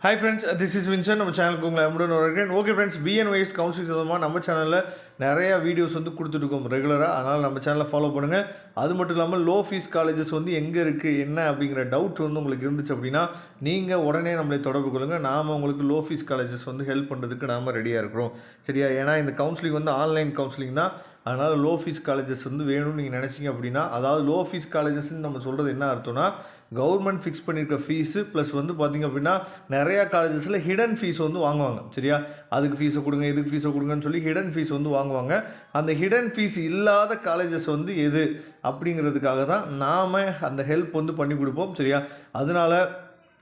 Hi friends, this is Vincent. நம்ம சேனலுக்கு உங்களை அன்புடன் வரவேற்கிறேன். ஓகே ஃப்ரெண்ட்ஸ், பிஎன்ஒய்எஸ் கவுன்சிலிங் சம்பந்தமாக நம்ம சேனலில் நிறையா வீடியோஸ் வந்து கொடுத்துட்ருக்கோம் ரெகுலராக. அதனால் நம்ம சேனலை ஃபாலோ பண்ணுங்கள். அது மட்டும் இல்லாமல் லோ ஃபீஸ் காலேஜஸ் வந்து எங்கே இருக்குது என்ன அப்படிங்கிற டவுட் வந்து உங்களுக்கு இருந்துச்சு அப்படின்னா நீங்கள் உடனே நம்மளை தொடர்பு கொள்ளுங்கள். நாம் உங்களுக்கு லோ ஃபீஸ் காலேஜஸ் வந்து ஹெல்ப் பண்ணுறதுக்கு நாம் ரெடியாக இருக்கிறோம். சரியா? ஏன்னா இந்த கவுன்சிலிங் வந்து ஆன்லைன் கவுன்சிலிங் தான். அதனால் லோ ஃபீஸ் காலேஜஸ் வந்து வேணும்னு நீங்கள் நினச்சிங்க அப்படின்னா, அதாவது லோ ஃபீஸ் காலேஜஸ்ன்னு நம்ம சொல்கிறது என்ன அர்த்தம்னா, கவர்மெண்ட் ஃபிக்ஸ் பண்ணியிருக்க ஃபீஸு ப்ளஸ் வந்து பார்த்திங்க அப்படின்னா நிறையா காலேஜஸில் ஹிடன் ஃபீஸ் வந்து வாங்குவாங்க. சரியா? அதுக்கு ஃபீஸை கொடுங்க, இதுக்கு ஃபீஸை கொடுங்கன்னு சொல்லி ஹிடன் ஃபீஸ் வந்து வாங்குவாங்க. அந்த ஹிடன் ஃபீஸ் இல்லாத காலேஜஸ் வந்து எது அப்படிங்கிறதுக்காக தான் நாம் அந்த ஹெல்ப் வந்து பண்ணி கொடுப்போம். சரியா? அதனால்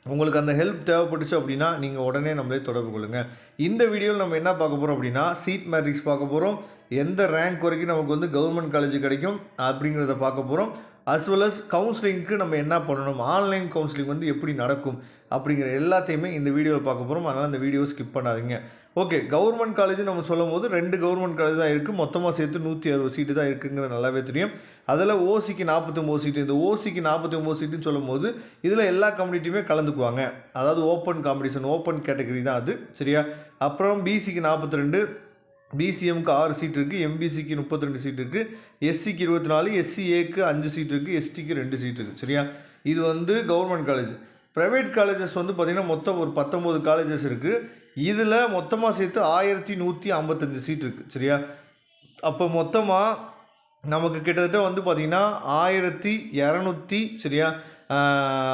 உங்களுக்கு அந்த ஹெல்ப் தேவைப்பட்டுச்சு அப்படின்னா நீங்கள் உடனே நம்மளே தொடர்பு கொள்ளுங்கள். இந்த வீடியோவில் நம்ம என்ன பார்க்க போகிறோம் அப்படின்னா, சீட் மேட்ரிக்ஸ் பார்க்க போகிறோம். எந்த ரேங்க் வரைக்கும் நமக்கு வந்து கவர்மெண்ட் காலேஜ் கிடைக்கும் அப்படிங்கிறத பார்க்க போகிறோம். அஸ் வெல் அஸ் கவுன்சிலிங்க்கு நம்ம என்ன பண்ணணும், ஆன்லைன் கவுன்சிலிங் வந்து எப்படி நடக்கும் அப்படிங்கிற எல்லாத்தையுமே இந்த வீடியோவில் பார்க்க போகிறோம். அதனால் இந்த வீடியோ ஸ்கிப் பண்ணாதீங்க. ஓகே, கவர்மெண்ட் காலேஜ் நம்ம சொல்லும் போது 2 கவர்மெண்ட் காலேஜ் தான் இருக்குது. மொத்தமாக சேர்த்து 160 சீட்டு தான் இருக்குங்கிற நல்லாவே தெரியும். அதில் ஓசிக்கு 49 சீட்டு. இந்த ஓசிக்கு 49 சீட்டுன்னு சொல்லும் போது இதில் எல்லா கம்யூனிட்டியுமே கலந்துக்குவாங்க. அதாவது ஓப்பன் காம்படிஷன், ஓப்பன் கேட்டகரி தான் அது. சரியா? அப்புறம் பிசிக்கு 42, பிசிஎம்க்கு 6 சீட் இருக்குது, எம்பிசிக்கு 32 சீட் இருக்குது, எஸ்சிக்கு 24, எஸ்சிஏக்கு 5 சீட் இருக்குது, எஸ்டிக்கு 2 சீட் இருக்குது. சரியா? இது வந்து கவர்மெண்ட் காலேஜ். ப்ரைவேட் காலேஜஸ் வந்து பார்த்திங்கன்னா மொத்தம் ஒரு 19 காலேஜஸ் இருக்குது. இதில் மொத்தமாக சேர்த்து 1155 சீட் இருக்குது. சரியா? அப்போ மொத்தமாக நமக்கு கிட்டத்தட்ட வந்து பார்த்திங்கன்னா 1200, சரியா,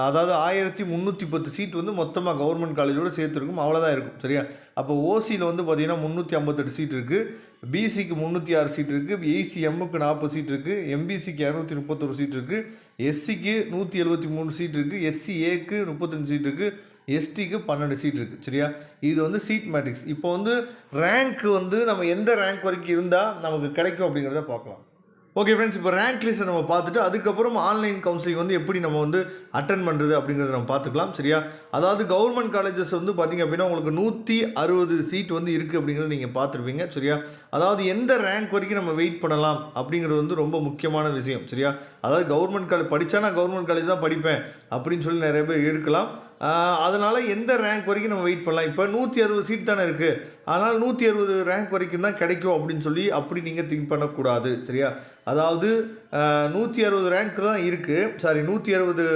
அதாவது 1310 சீட் வந்து மொத்தமாக கவர்மெண்ட் காலேஜோடு சேர்த்துருக்கும். அவ்வளோதான் இருக்கும். சரியா? அப்போ ஓசியில் வந்து பார்த்திங்கன்னா 358 சீட் இருக்குது, பிசிக்கு 306 சீட் இருக்குது, ஏசிஎம்முக்கு 40 சீட் இருக்குது, எம்பிசிக்கு 231 சீட் இருக்குது, எஸ்சிக்கு 173 சீட் இருக்குது, எஸ்சிஏக்கு 35 சீட் இருக்குது, எஸ்டிக்கு 12 சீட் இருக்குது. சரியா? இது வந்து சீட் மேட்ரிக்ஸ். இப்போ வந்து ரேங்க் வந்து நம்ம எந்த ரேங்க் வரைக்கும் இருந்தால் நமக்கு கிடைக்கும் அப்படிங்கிறத பார்க்கலாம். ஓகே ஃப்ரெண்ட்ஸ், இப்போ ரேங்க் லிஸ்ட்டை நம்ம பார்த்துட்டு அதுக்கப்புறம் ஆன்லைன் கவுன்சிலிங் வந்து எப்படி நம்ம வந்து அட்டன் பண்ணுறது அப்படிங்கிறத நம்ம பார்த்துக்கலாம். சரியா? அதாவது கவர்மெண்ட் காலேஜஸ் வந்து பார்த்திங்க அப்படின்னா உங்களுக்கு 160 சீட் வந்து இருக்குது அப்படிங்கிறத நீங்கள் பார்த்துருப்பீங்க. சரியா? அதாவது எந்த ரேங்க் வரைக்கும் நம்ம வெயிட் பண்ணலாம் அப்படிங்கிறது வந்து ரொம்ப முக்கியமான விஷயம். சரியா? அதாவது கவர்மெண்ட் காலேஜ் படித்தா நான் கவர்மெண்ட் காலேஜ் தான் படிப்பேன் அப்படின்னு சொல்லி நிறைய பேர் இருக்கலாம். அதனால் எந்த ரேங்க் வரைக்கும் நம்ம வெயிட் பண்ணலாம். இப்போ 160 சீட் தானே இருக்குது, அதனால் 160 ரேங்க் வரைக்கும் தான் கிடைக்கும் அப்படின்னு சொல்லி அப்படி நீங்கள் திங்க் பண்ணக்கூடாது. சரியா? அதாவது 160 ரேங்க் தான் இருக்குது, 160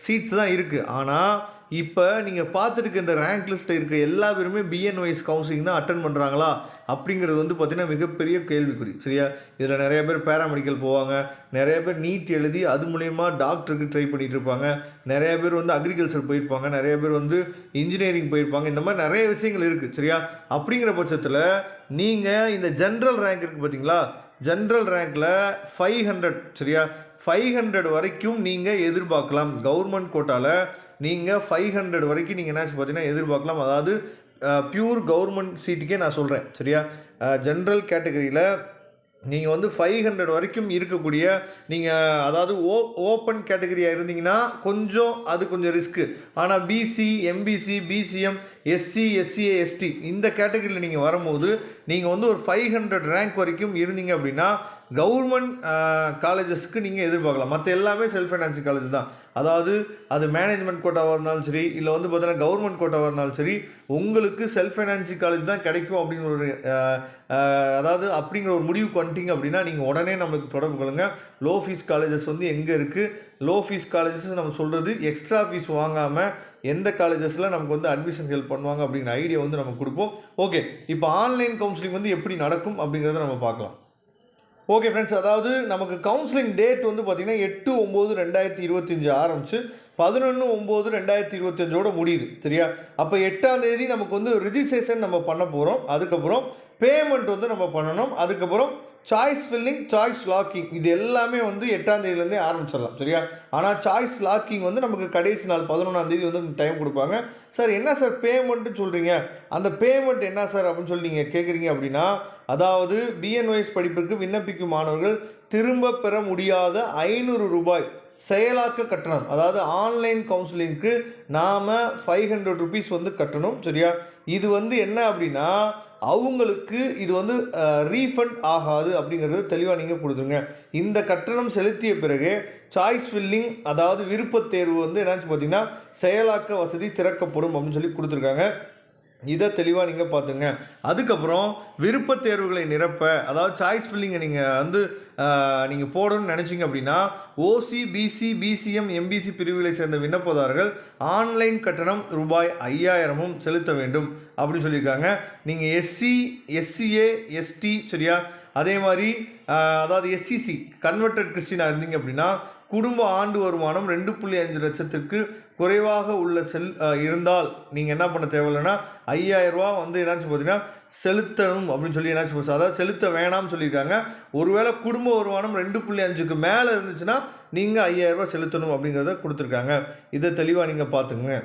சீட்ஸ் தான் இருக்குது. ஆனால் இப்போ நீங்கள் பார்த்துட்டு இந்த ரேங்க் லிஸ்ட்டில் இருக்க எல்லா பேருமே பிஎன்ஒய்எஸ் கவுன்சிலிங் தான் அட்டன் பண்ணுறாங்களா அப்படிங்கிறது வந்து பார்த்திங்கன்னா மிகப்பெரிய கேள்விக்குறி. சரியா? இதில் நிறைய பேர் பேராமெடிக்கல் போவாங்க, நிறைய பேர் நீட் எழுதி அது மூலயமா டாக்டருக்கு ட்ரை பண்ணிகிட்டு இருப்பாங்க, நிறைய பேர் வந்து அக்ரிகல்ச்சர் போயிருப்பாங்க, நிறைய பேர் வந்து இன்ஜினியரிங் போயிருப்பாங்க. இந்த மாதிரி நிறைய விஷயங்கள் இருக்குது. சரியா? அப்படிங்கிற பட்சத்தில் நீங்கள் இந்த ஜென்ரல் ரேங்க் இருக்குது பார்த்தீங்களா, ஜென்ரல் ரேங்க்கில் 500, சரியா, 500 வரைக்கும் நீங்கள் எதிர்பார்க்கலாம். கவர்மெண்ட் கோட்டாவில் நீங்கள் 500 வரைக்கும் நீங்கள் என்னாச்சு பார்த்தீங்கன்னா எதிர்பார்க்கலாம். அதாவது பியூர் கவர்மெண்ட் சீட்டுக்கே நான் சொல்கிறேன். சரியா? ஜென்ரல் கேட்டகரியில் நீங்கள் வந்து 500 வரைக்கும் இருக்கக்கூடிய நீங்கள், அதாவது ஓப்பன் கேட்டகரியாக இருந்தீங்கன்னா கொஞ்சம் ரிஸ்க்கு. ஆனால் BC, MBC, BCM, SC, SCA, ST இந்த கேட்டகரியில் நீங்கள் வரும்போது நீங்கள் வந்து ஒரு 500 ரேங்க் வரைக்கும் இருந்தீங்க அப்படின்னா கவர்மெண்ட் காலேஜஸ்க்கு நீங்கள் எதிர்பார்க்கலாம். மற்ற எல்லாமே செல்ஃப் ஃபைனான்சிங் காலேஜ் தான். அதாவது அது மேனேஜ்மெண்ட் கோட்டாவாக இருந்தாலும் சரி, இல்லை வந்து பார்த்தீங்கன்னா கவர்மெண்ட் கோட்டாவாக இருந்தாலும் சரி, உங்களுக்கு செல்ஃப் ஃபைனான்சிங் காலேஜ் தான் கிடைக்கும் அப்படிங்கிற ஒரு அதாவது அப்படிங்கிற ஒரு முடிவுக்கு வந்துட்டீங்க அப்படின்னா நீங்கள் உடனே நம்மளுக்கு தொடர்பு கொள்ளுங்கள். லோ ஃபீஸ் காலேஜஸ் வந்து எங்கே இருக்குது, லோ ஃபீஸ் காலேஜஸ் நம்ம சொல்கிறது எக்ஸ்ட்ரா ஃபீஸ் வாங்காமல் எந்த காலேஜஸில் நமக்கு வந்து அட்மிஷன் ஹெல்ப் பண்ணுவாங்க அப்படிங்கிற ஐடியா வந்து நம்ம கொடுப்போம். ஓகே, இப்போ ஆன்லைன் கவுன்சிலிங் வந்து எப்படி நடக்கும் அப்படிங்கிறத நம்ம பார்க்கலாம். ஓகே ஃப்ரெண்ட்ஸ், அதாவது நமக்கு கவுன்சிலிங் டேட் வந்து பார்த்திங்கன்னா 8/9/2025 ஆரம்பிச்சு 11/9/2025 முடியுது. சரியா? அப்போ 8ஆம் தேதி நமக்கு வந்து ரிஜிஸ்ட்ரேஷன் நம்ம பண்ண போகிறோம். அதுக்கப்புறம் பேமெண்ட் வந்து நம்ம பண்ணணும். அதுக்கப்புறம் சாய்ஸ் ஃபில்லிங், சாய்ஸ் லாக்கிங் இது எல்லாமே வந்து 8ஆம் தேதியிலேருந்தே ஆரம்பிச்சிடலாம். சரியா? ஆனால் சாய்ஸ் லாக்கிங் வந்து நமக்கு கடைசி நாள் 11ஆம் தேதி வந்து டைம் கொடுப்பாங்க. சார் என்ன சார் பேமெண்ட்டுன்னு சொல்கிறீங்க, அந்த பேமெண்ட் என்ன சார் அப்படின்னு சொல்லி நீங்கள் கேட்குறீங்க அப்படின்னா, அதாவது பிஎன்ஒய்எஸ் படிப்பிற்கு விண்ணப்பிக்கும் மாணவர்கள் திரும்ப பெற முடியாத 500 ரூபாய் செயலாக்க கட்டணம், அதாவது ஆன்லைன் கவுன்சிலிங்க்கு நாம் 500 ருபீஸ் வந்து கட்டணும். சரியா? இது வந்து என்ன அப்படின்னா அவங்களுக்கு இது வந்து ரீஃபண்ட் ஆகாது அப்படிங்கிறது தெளிவாக நீங்கள் கொடுத்துருங்க. இந்த கட்டணம் செலுத்திய பிறகு சாய்ஸ் ஃபில்லிங், அதாவது விருப்பத் தேர்வு வந்து என்னாச்சு பார்த்தீங்கன்னா செயலாக்க வசதி திறக்கப்படும் அப்படின்னு சொல்லி கொடுத்துருக்காங்க. இதை தெளிவாக நீங்கள் பார்த்துங்க. அதுக்கப்புறம் விருப்பத் தேர்வுகளை நிரப்ப, அதாவது சாய்ஸ் ஃபில்லிங்கை நீங்கள் வந்து நீங்கள் போடணும்னு நினச்சிங்க அப்படின்னா ஓசி, பிசி, பிசிஎம், எம்பிசி பிரிவுகளை சேர்ந்த விண்ணப்பதாரர்கள் ஆன்லைன் கட்டணம் ரூபாய் 5000 செலுத்த வேண்டும் அப்படின்னு சொல்லியிருக்காங்க. நீங்கள் எஸ்சி, எஸ்சிஏ, எஸ்டி, சரியா, அதே மாதிரி அதாவது எஸ்சிசி கன்வெர்டட் கிறிஸ்டினாக இருந்தீங்க அப்படின்னா குடும்ப ஆண்டு வருமானம் 2.5 லட்சத்திற்கு குறைவாக உள்ள இருந்தால் நீங்கள் என்ன பண்ண தேவையில்லைன்னா 5000 ரூபா வந்து என்னாச்சு பார்த்தீங்கன்னா செலுத்தணும் அப்படின்னு சொல்லி என்னாச்சு போச்சு, அதாவது செலுத்த வேணாம்னு சொல்லியிருக்காங்க. ஒருவேளை குடும்ப வருமானம் 2.5க்கு மேலே இருந்துச்சுன்னா நீங்கள் 5000 ரூபா செலுத்தணும் அப்படிங்கிறத கொடுத்துருக்காங்க. இதை தெளிவாக நீங்கள் பார்த்துங்க,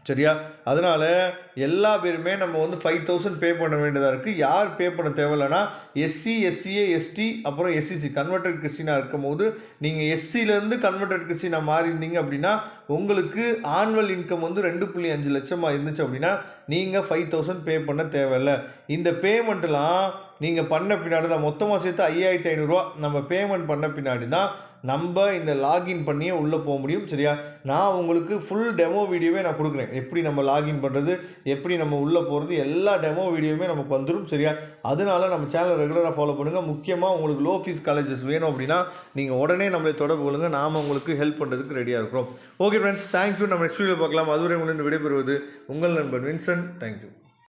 சரியா. அதனால் எல்லா பேருமே நம்ம வந்து 5000 பே பண்ண வேண்டியதாக இருக்குது. யார் பே பண்ண தேவையில்லைன்னா எஸ்சி, எஸ்சிஏ, எஸ்டி, அப்புறம் எஸ்சிசி கன்வெர்டட் கிறிஸ்டினாக இருக்கும் போது நீங்கள் எஸ்சிலேருந்து கன்வெர்டட் கிறிஸ்டினாக மாறியிருந்தீங்க அப்படின்னா உங்களுக்கு ஆனுவல் இன்கம் வந்து 2.5 லட்சமாக இருந்துச்சு அப்படின்னா நீங்கள் 5000 பே பண்ண தேவையில்லை. இந்த பேமெண்ட்லாம் நீங்கள் பண்ண பின்னாடி தான் மொத்தமாக சேர்த்து 5500 ரூபா நம்ம பேமெண்ட் பண்ண பின்னாடி தான் நம்ம இந்த லாகின் பண்ணியே உள்ளே போக முடியும், சரியா. நான் உங்களுக்கு ஃபுல் டெமோ வீடியோவே நான் கொடுக்குறேன். எப்படி நம்ம லாகின் பண்ணுறது, எப்படி நம்ம உள்ளே போகிறது, எல்லா டெமோ வீடியோவுமே நமக்கு வந்துடும், சரியா. அதனால நம்ம சேனலை ரெகுலராக ஃபாலோ பண்ணுங்கள். முக்கியமாக உங்களுக்கு லோ ஃபீஸ் காலேஜஸ் வேணும் அப்படின்னா நீங்கள் உடனே நம்மளை தொடர்பு கொள்ளுங்கள். நாம் உங்களுக்கு ஹெல்ப் பண்ணுறதுக்கு ரெடியாக இருக்கிறோம். Okay friends, thank you. நம்ம நெக்ஸ்ட் வீடியோ பார்க்கலாம். அதுவரை உங்களுக்கு விடைபெறுவது உங்கள் நண்பன் வின்சென்ட். தேங்க்யூ.